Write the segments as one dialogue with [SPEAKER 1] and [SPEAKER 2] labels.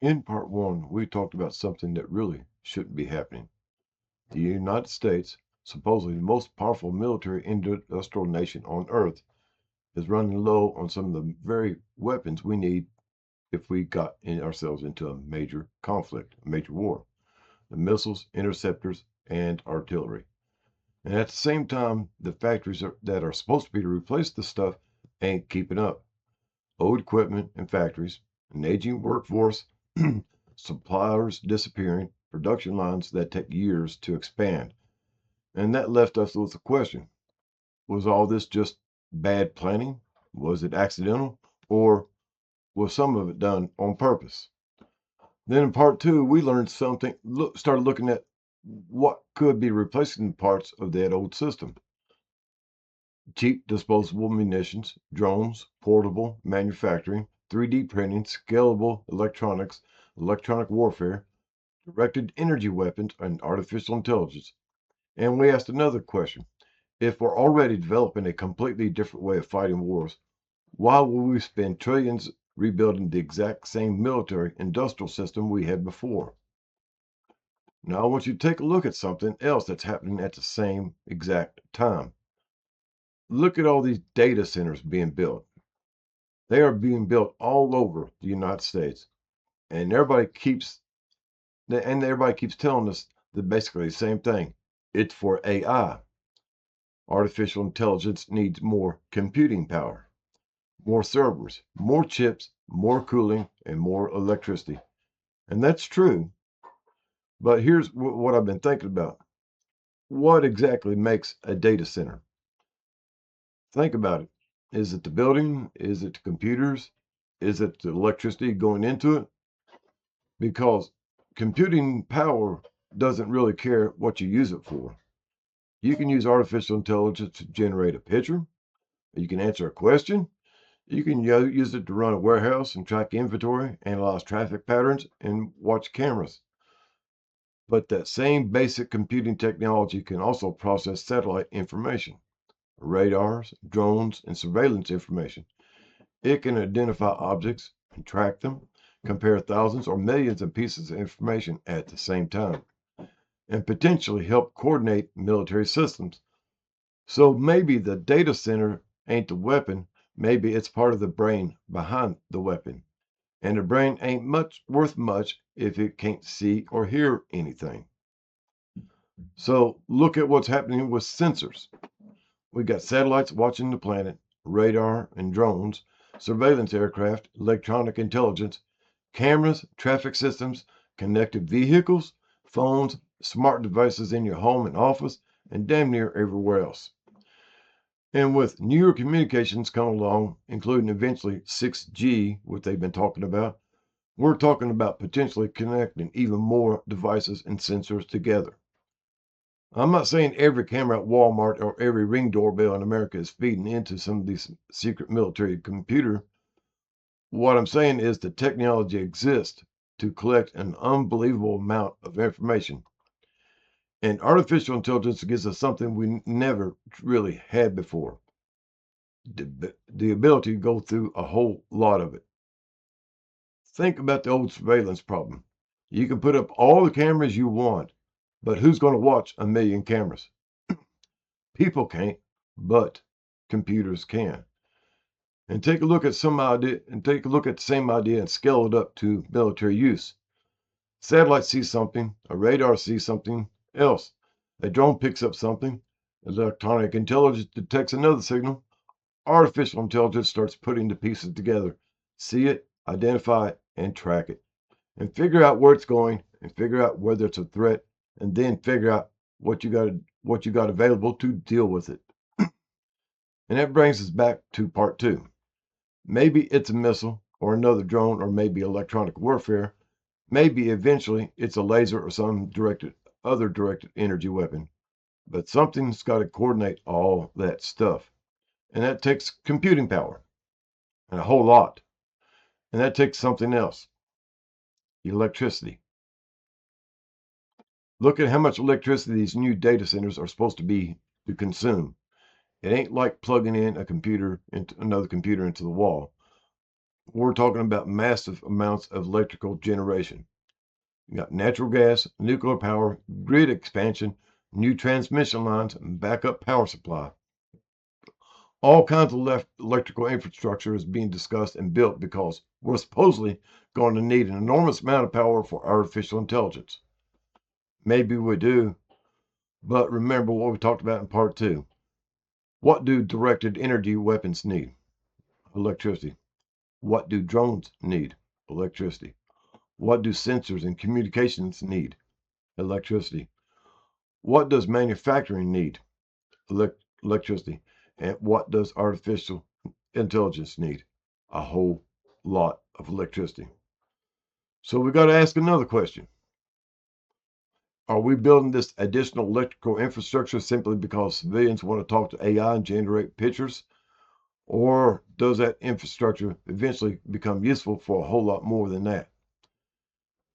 [SPEAKER 1] In part one, we talked about something that really shouldn't be happening. The United States, supposedly the most powerful military industrial nation on earth, is running low on some of the very weapons we need if we got ourselves into a major conflict, a major war. The missiles, interceptors, and artillery. And at the same time, the factories that are supposed to be to replace the stuff ain't keeping up. Old equipment and factories, an aging workforce, suppliers disappearing, production lines that take years to expand. And that left us with a question. Was all this just bad planning? Was it accidental? Or was some of it done on purpose? Then in part two, we learned something, started looking at what could be replacing parts of that old system. Cheap disposable munitions, drones, portable manufacturing, 3D printing, scalable electronics, electronic warfare, directed energy weapons, and artificial intelligence. And we asked another question. If we're already developing a completely different way of fighting wars, why will we spend trillions rebuilding the exact same military industrial system we had before? Now, I want you to take a look at something else that's happening at the same exact time. Look at all these data centers being built. They are being built all over the United States, and everybody keeps telling us basically the same thing. It's for AI. Artificial intelligence needs more computing power, more servers, more chips, more cooling, and more electricity. And that's true. But here's what I've been thinking about. What exactly makes a data center? Think about it. Is it the building? Is it the computers? Is it the electricity going into it? Because computing power doesn't really care what you use it for. You can use artificial intelligence to generate a picture. You can answer a question. You can use it to run a warehouse and track inventory, analyze traffic patterns, and watch cameras. But that same basic computing technology can also process satellite information, radars, drones, and surveillance information. It can identify objects and track them, compare thousands or millions of pieces of information at the same time, and potentially help coordinate military systems. So maybe the data center ain't the weapon, maybe it's part of the brain behind the weapon. And the brain ain't worth much if it can't see or hear anything. So look at what's happening with sensors. We got satellites watching the planet, radar and drones, surveillance aircraft, electronic intelligence, cameras, traffic systems, connected vehicles, phones, smart devices in your home and office, and damn near everywhere else. And with newer communications coming along, including eventually 6G, what they've been talking about, we're talking about potentially connecting even more devices and sensors together. I'm not saying every camera at Walmart or every Ring doorbell in America is feeding into some of these secret military computer. What I'm saying is the technology exists to collect an unbelievable amount of information. And artificial intelligence gives us something we never really had before. The ability to go through a whole lot of it. Think about the old surveillance problem. You can put up all the cameras you want, but who's going to watch a million cameras? People can't, but computers can. And take a look at the same idea and scale it up to military use. Satellite sees something, a radar sees something else, a drone picks up something, electronic intelligence detects another signal, artificial intelligence starts putting the pieces together, see it, identify it, and track it, and figure out where it's going, and figure out whether it's a threat, and then figure out what you got available to deal with it. And that brings us back to part two. Maybe it's a missile or another drone or maybe electronic warfare. Maybe eventually it's a laser or some other directed energy weapon. But something's got to coordinate all that stuff. And that takes computing power and a whole lot. And that takes something else, electricity. Look at how much electricity these new data centers are supposed to consume. It ain't like plugging in a computer into another computer into the wall. we're talking about massive amounts of electrical generation. You got natural gas, nuclear power, grid expansion, new transmission lines, and backup power supply. All kinds of electrical infrastructure is being discussed and built because we're supposedly going to need an enormous amount of power for artificial intelligence. Maybe we do, but remember what we talked about in part 2. What do directed energy weapons need? Electricity. What do drones need? Electricity. What do sensors and communications need? Electricity. What does manufacturing need? Electricity. And what does artificial intelligence need? A whole lot of electricity. So we got to ask another question. Are we building this additional electrical infrastructure simply because civilians want to talk to AI and generate pictures? Or does that infrastructure eventually become useful for a whole lot more than that?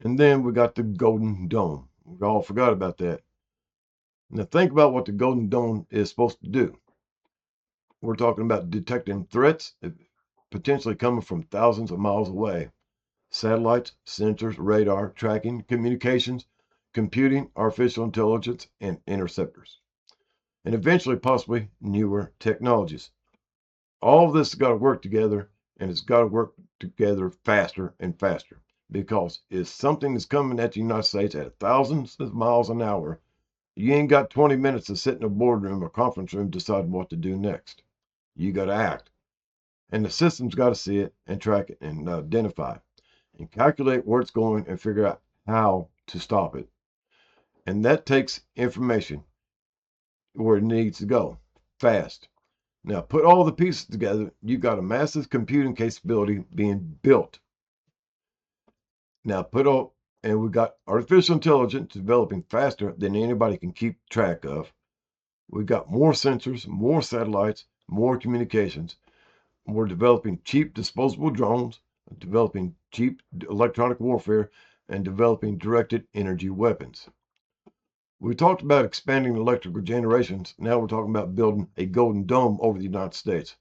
[SPEAKER 1] And then we got the Golden Dome. We all forgot about that. Now think about what the Golden Dome is supposed to do. We're talking about detecting threats potentially coming from thousands of miles away. Satellites, sensors, radar, tracking, communications, computing, artificial intelligence, and interceptors. And eventually, possibly, newer technologies. All of this has got to work together, and it's got to work together faster and faster. Because if something is coming at the United States at thousands of miles an hour, you ain't got 20 minutes to sit in a boardroom or conference room deciding what to do next. You got to act. And the system's got to see it and track it and identify it and calculate where it's going and figure out how to stop it. And that takes information where it needs to go fast. Now, put all the pieces together, you've got a massive computing capability being built. Now, and we've got artificial intelligence developing faster than anybody can keep track of. We've got more sensors, more satellites, more communications. We're developing cheap disposable drones, developing cheap electronic warfare, and developing directed energy weapons. We talked about expanding electrical generations. Now we're talking about building a golden dome over the United States.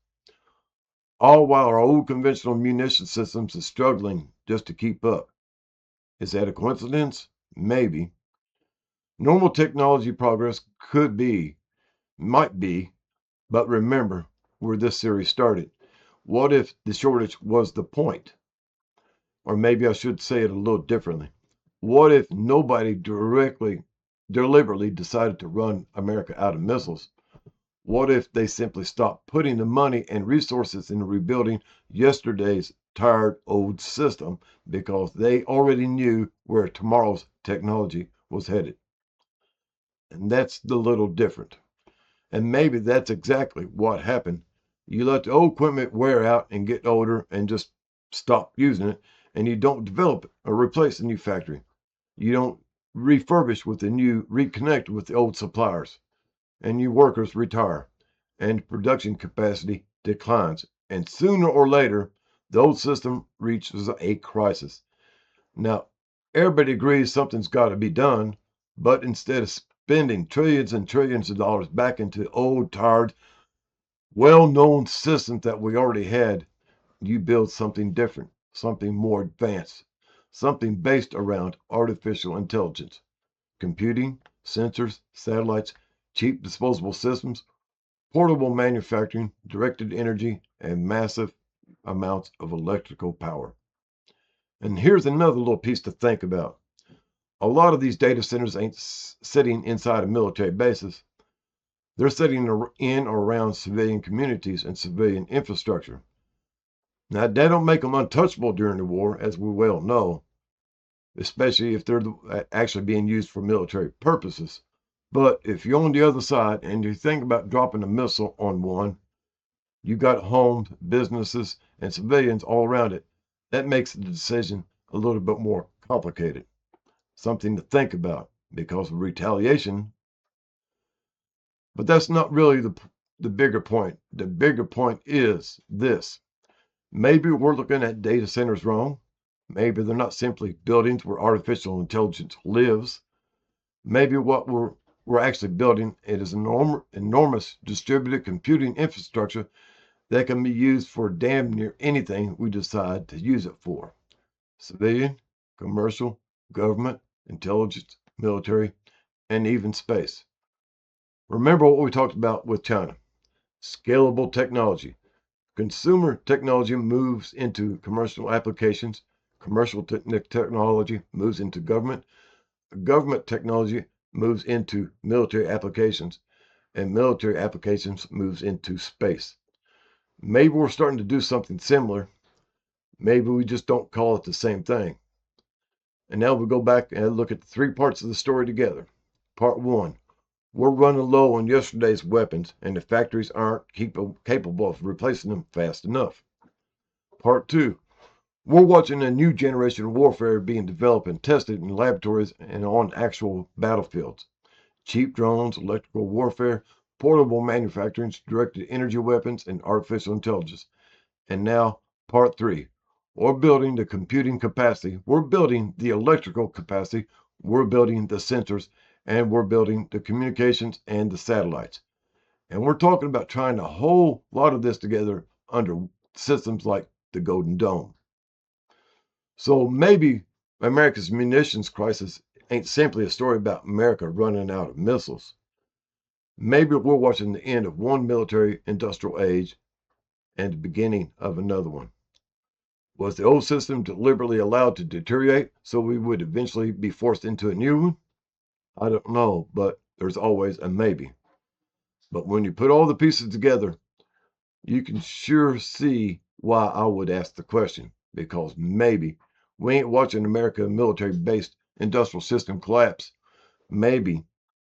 [SPEAKER 1] All while our old conventional munition systems are struggling just to keep up. Is that a coincidence? Maybe. Normal technology progress might be, but remember where this series started. What if the shortage was the point? Or maybe I should say it a little differently. What if nobody deliberately decided to run America out of missiles? What if they simply stopped putting the money and resources into rebuilding yesterday's tired old system because they already knew where tomorrow's technology was headed? And that's the little different. And maybe that's exactly what happened. You let the old equipment wear out and get older and just stop using it, and you don't develop it or replace a new factory. You don't refurbish with the new, reconnect with the old suppliers, and new workers retire, and production capacity declines. And sooner or later, the old system reaches a crisis. Now, everybody agrees something's got to be done, but instead of spending trillions and trillions of dollars back into old, tired, well-known systems that we already had, you build something different, something more advanced, something based around artificial intelligence, computing, sensors, satellites, cheap disposable systems, portable manufacturing, directed energy, and massive amounts of electrical power. And here's another little piece to think about. A lot of these data centers ain't sitting inside of military bases. They're sitting in or around civilian communities and civilian infrastructure. Now, that don't make them untouchable during the war, as we well know, especially if they're actually being used for military purposes. But if you're on the other side and you think about dropping a missile on one, you got homes, businesses, and civilians all around it. That makes the decision a little bit more complicated. Something to think about because of retaliation. But that's not really the bigger point. The bigger point is this. Maybe we're looking at data centers wrong. Maybe they're not simply buildings where artificial intelligence lives. Maybe what we're actually building it is an enormous distributed computing infrastructure that can be used for damn near anything we decide to use it for. Civilian, commercial, government, intelligence, military, and even space. Remember what we talked about with China. Scalable technology. Consumer technology moves into commercial applications. Commercial technology moves into government. Government technology moves into military applications. And military applications moves into space. Maybe we're starting to do something similar. Maybe we just don't call it the same thing. And now we go back and look at the three parts of the story together. Part one, we're running low on yesterday's weapons, and the factories aren't capable of replacing them fast enough. Part two, we're watching a new generation of warfare being developed and tested in laboratories and on actual battlefields. Cheap drones, electrical warfare, portable manufacturing, directed energy weapons, and artificial intelligence. And now, part three. We're building the computing capacity, we're building the electrical capacity, we're building the sensors, and we're building the communications and the satellites. And we're talking about trying a whole lot of this together under systems like the Golden Dome. So maybe America's munitions crisis ain't simply a story about America running out of missiles. Maybe we're watching the end of one military industrial age and the beginning of another one. Was the old system deliberately allowed to deteriorate so we would eventually be forced into a new one? I don't know, but there's always a maybe. But when you put all the pieces together, you can sure see why I would ask the question. Because maybe we ain't watching America's military-based industrial system collapse. Maybe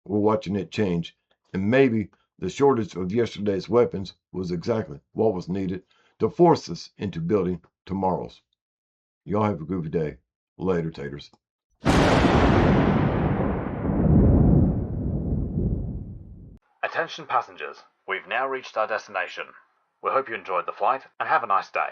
[SPEAKER 1] we're watching it change. And maybe the shortage of yesterday's weapons was exactly what was needed to force us into building tomorrow's. Y'all have a groovy day. Later, taters.
[SPEAKER 2] Attention passengers, we've now reached our destination. We hope you enjoyed the flight and have a nice day.